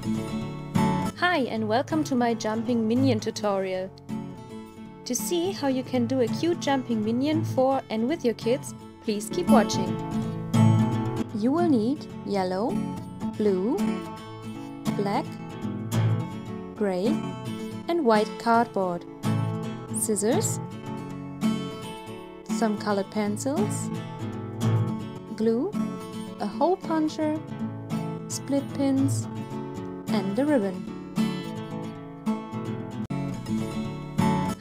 Hi and welcome to my jumping minion tutorial. To see how you can do a cute jumping minion for and with your kids, please keep watching. You will need yellow, blue, black, grey and white cardboard, scissors, some colored pencils, glue, a hole puncher, split pins and a ribbon.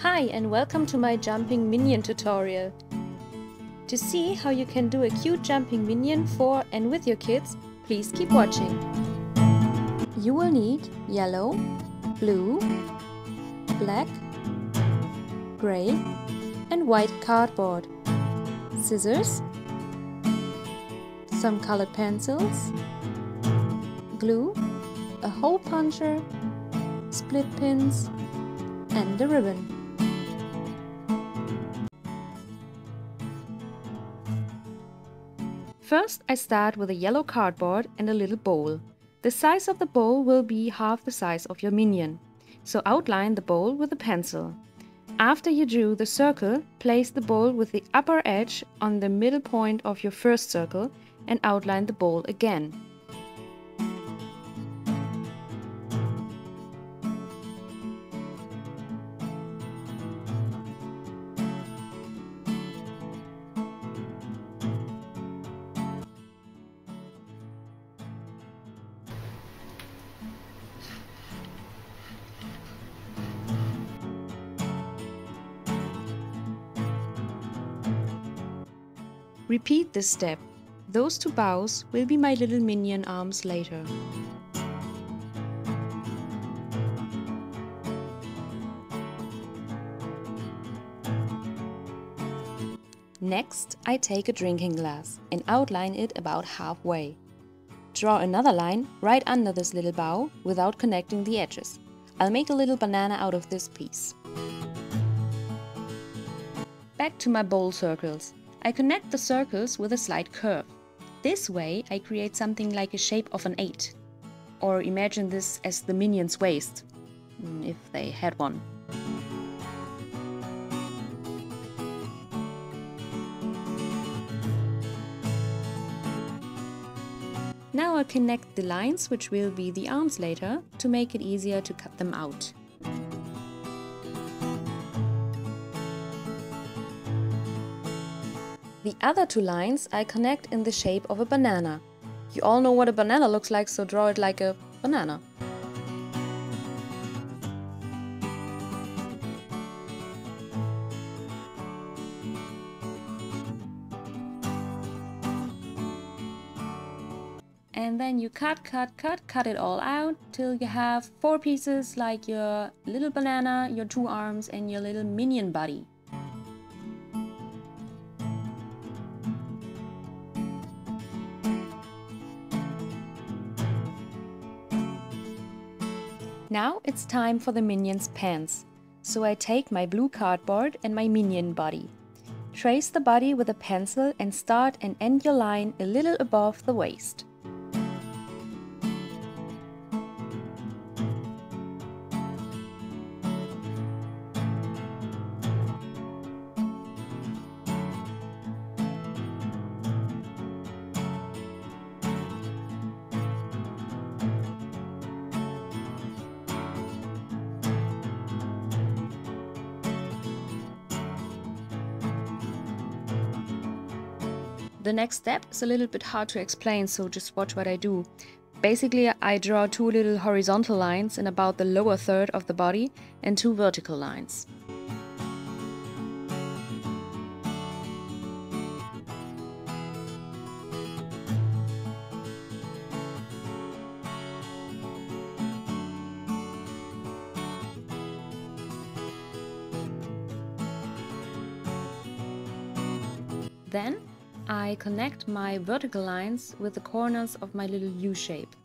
Hi and welcome to my jumping minion tutorial. To see how you can do a cute jumping minion for and with your kids, please keep watching. You will need yellow, blue, black, grey and white cardboard, scissors, some colored pencils, glue, a hole puncher, split pins and a ribbon. First, I start with a yellow cardboard and a little bowl. The size of the bowl will be half the size of your minion, so outline the bowl with a pencil. After you drew the circle, place the bowl with the upper edge on the middle point of your first circle and outline the bowl again. Repeat this step. Those two bows will be my little minion arms later. Next, I take a drinking glass and outline it about halfway. Draw another line right under this little bow without connecting the edges. I'll make a little banana out of this piece. Back to my bowl circles. I connect the circles with a slight curve. This way I create something like a shape of an 8. Or imagine this as the minion's waist, if they had one. Now I'll connect the lines, which will be the arms later, to make it easier to cut them out. The other two lines I connect in the shape of a banana. You all know what a banana looks like, so draw it like a banana. And then you cut it all out till you have 4 pieces like your little banana, your 2 arms and your little minion body. Now it's time for the minion's pants. So I take my blue cardboard and my minion body. Trace the body with a pencil and start and end your line a little above the waist. The next step is a little bit hard to explain, so just watch what I do. Basically, I draw 2 little horizontal lines in about the lower third of the body and 2 vertical lines. Then I connect my vertical lines with the corners of my little U shape.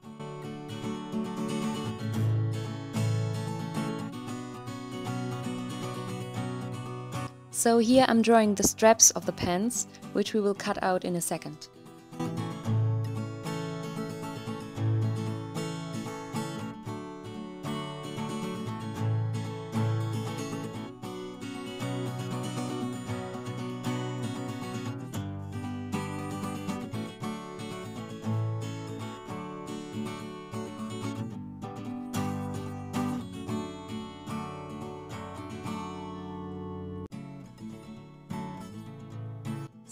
So here I'm drawing the straps of the pants, which we will cut out in a second.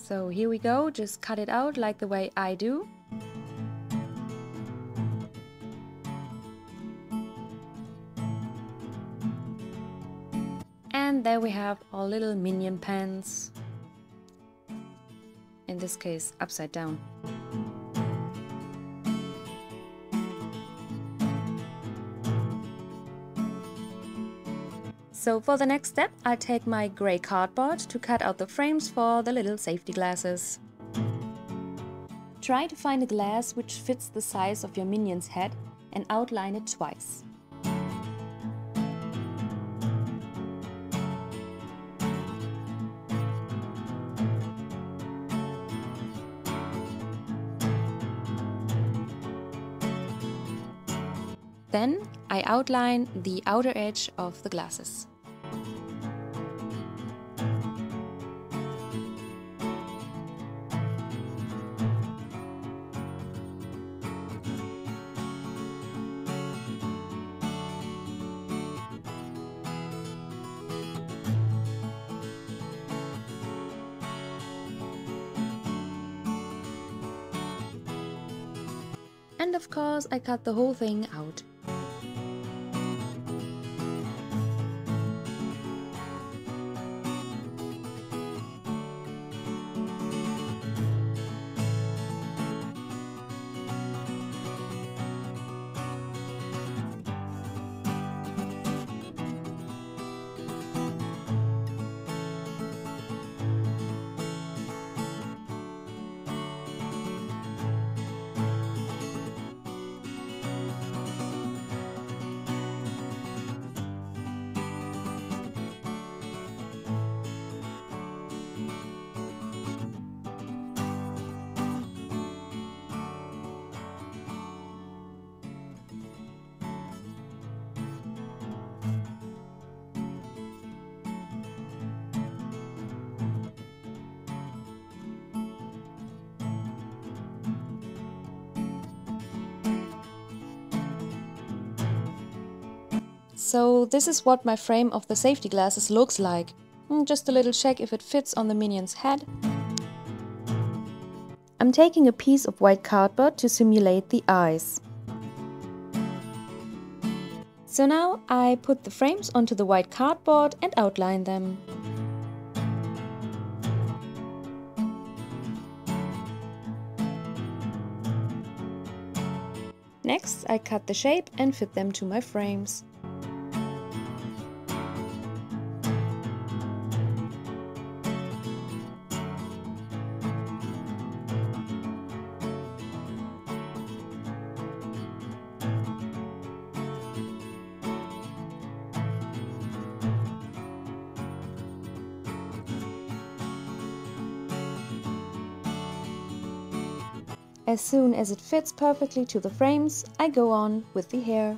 So here we go, just cut it out like the way I do. And there we have our little minion pants. In this case, upside down. So for the next step, I take my grey cardboard to cut out the frames for the little safety glasses. Try to find a glass which fits the size of your minion's head and outline it twice. Then I outline the outer edge of the glasses. And of course, I cut the whole thing out. So this is what my frame of the safety glasses looks like. Just a little check if it fits on the minion's head. I'm taking a piece of white cardboard to simulate the eyes. So now I put the frames onto the white cardboard and outline them. Next, I cut the shape and fit them to my frames. As soon as it fits perfectly to the frames, I go on with the hair.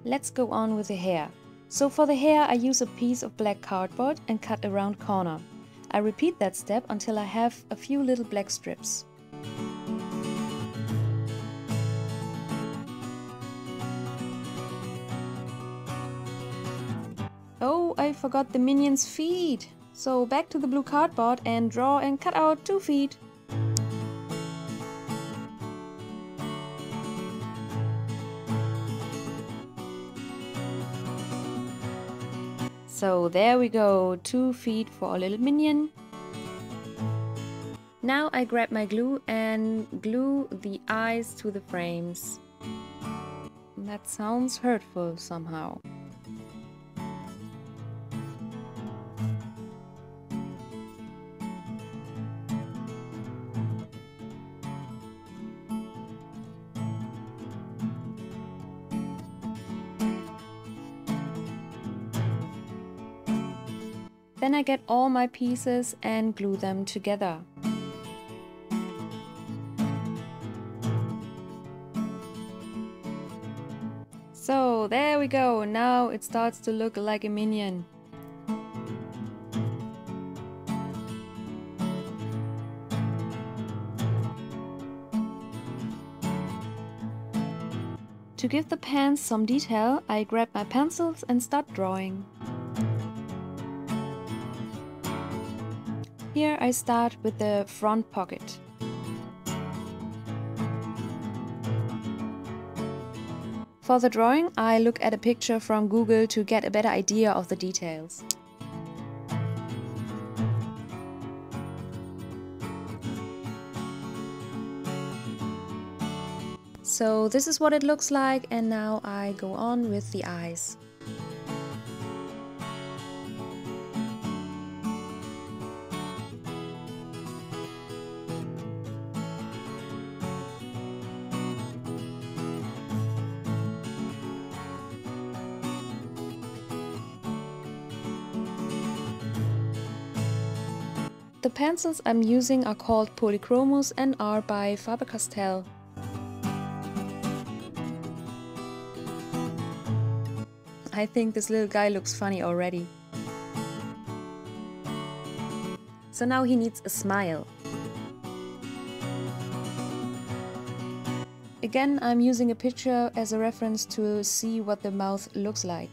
Let's go on with the hair. So for the hair I use a piece of black cardboard and cut a round corner. I repeat that step until I have a few little black strips. Oh, I forgot the minion's feet! So back to the blue cardboard and draw and cut out 2 feet. So there we go, 2 feet for a little minion. Now I grab my glue and glue the eyes to the frames. That sounds hurtful somehow. Then I get all my pieces and glue them together. So there we go, now it starts to look like a minion. To give the pants some detail, I grab my pencils and start drawing. Here I start with the front pocket. For the drawing, I look at a picture from Google to get a better idea of the details. So this is what it looks like, and now I go on with the eyes. The pencils I'm using are called Polychromos and are by Faber-Castell. I think this little guy looks funny already. So now he needs a smile. Again, I'm using a picture as a reference to see what the mouth looks like.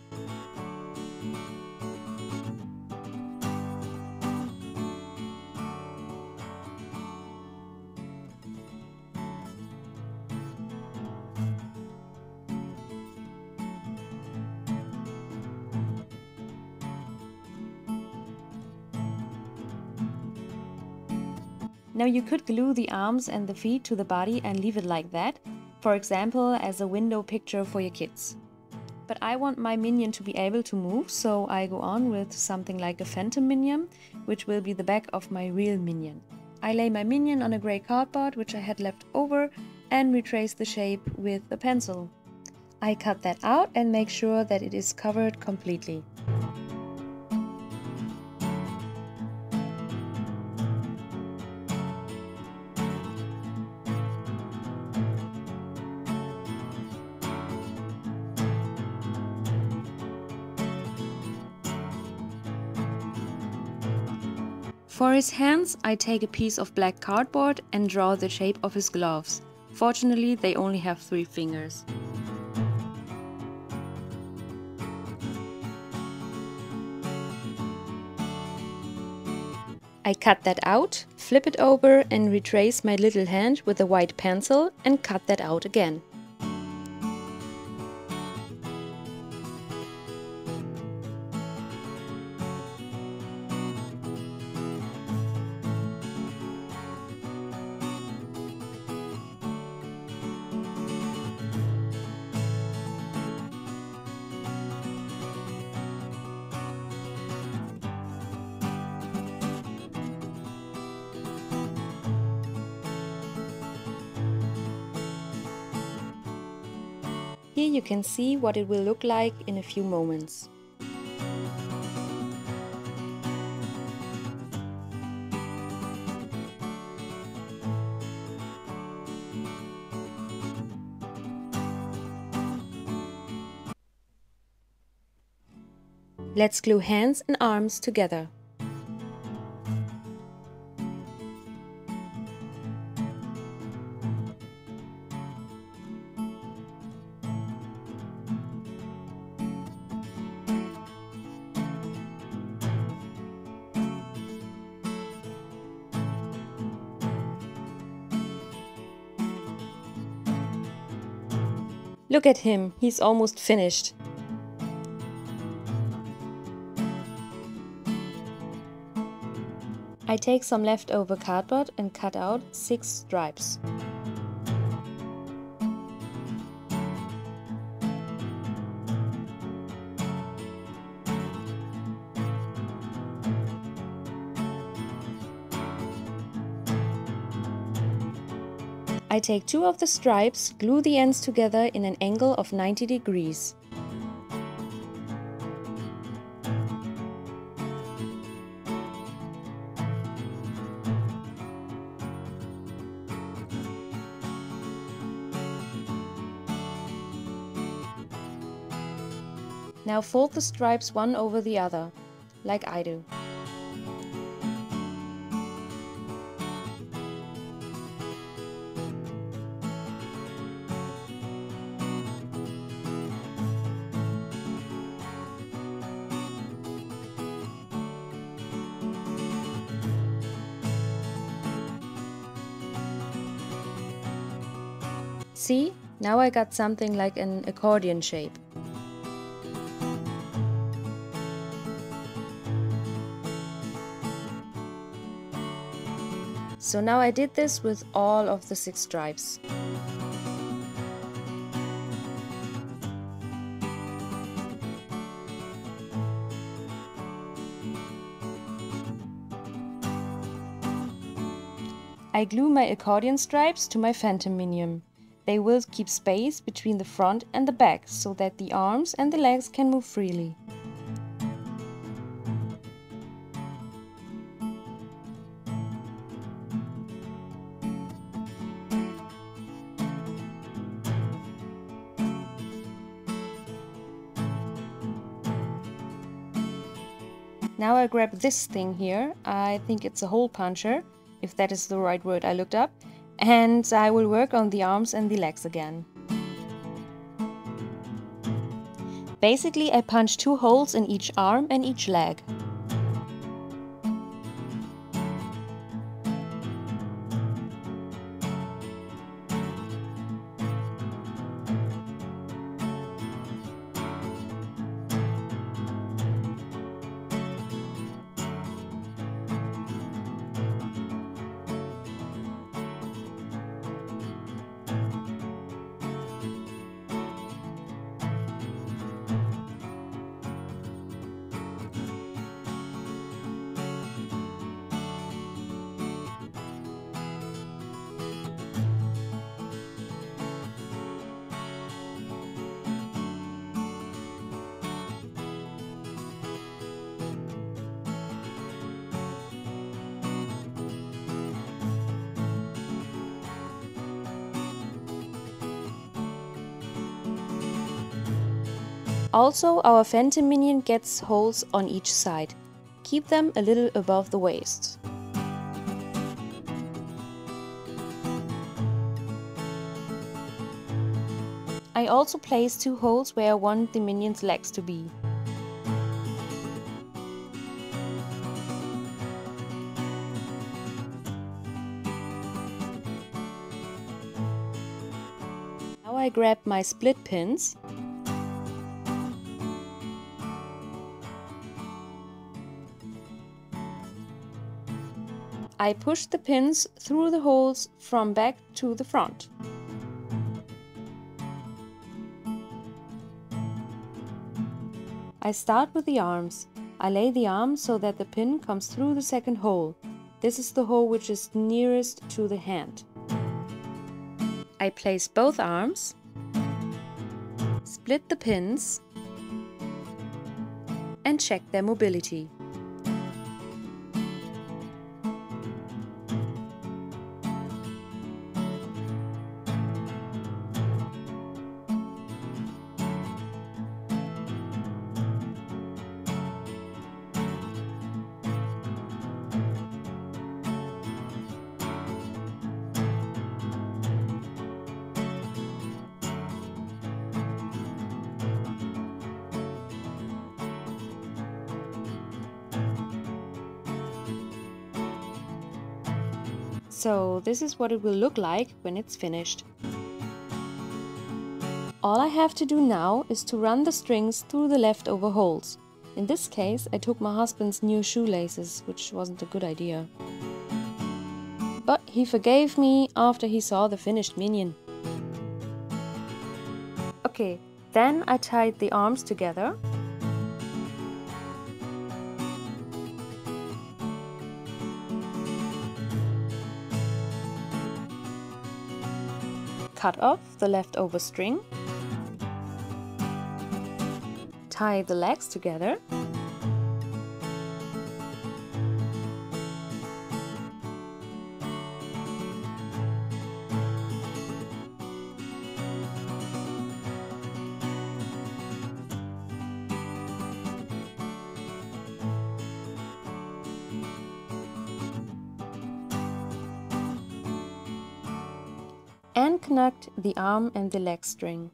Now you could glue the arms and the feet to the body and leave it like that, for example as a window picture for your kids. But I want my minion to be able to move, so I go on with something like a phantom minion, which will be the back of my real minion. I lay my minion on a grey cardboard which I had left over and retrace the shape with a pencil. I cut that out and make sure that it is covered completely. For his hands, I take a piece of black cardboard and draw the shape of his gloves. Fortunately, they only have 3 fingers. I cut that out, flip it over and retrace my little hand with a white pencil and cut that out again. Here you can see what it will look like in a few moments. Let's glue hands and arms together. Look at him, he's almost finished. I take some leftover cardboard and cut out 6 stripes. I take 2 of the stripes, glue the ends together in an angle of 90 degrees. Now fold the stripes one over the other, like I do. See, now I got something like an accordion shape. So now I did this with all of the 6 stripes. I glue my accordion stripes to my phantom minion. They will keep space between the front and the back so that the arms and the legs can move freely. Now I grab this thing here, I think it's a hole puncher, if that is the right word I looked up, and I will work on the arms and the legs again. Basically I punch 2 holes in each arm and each leg. Also, our phantom minion gets holes on each side. Keep them a little above the waist. I also place 2 holes where I want the minion's legs to be. Now I grab my split pins. I push the pins through the holes from back to the front. I start with the arms. I lay the arm so that the pin comes through the second hole. This is the hole which is nearest to the hand. I place both arms, split the pins, and check their mobility. So this is what it will look like when it's finished. All I have to do now is to run the strings through the leftover holes. In this case, I took my husband's new shoelaces, which wasn't a good idea. But he forgave me after he saw the finished minion. Okay, then I tied the arms together. Cut off the leftover string. Tie the legs together. And connect the arm and the leg string.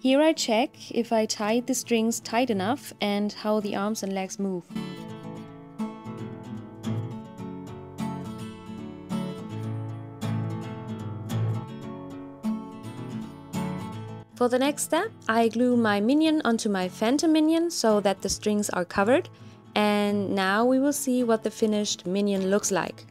Here I check if I tied the strings tight enough and how the arms and legs move. For the next step, I glue my minion onto my phantom minion so that the strings are covered, and now we will see what the finished minion looks like.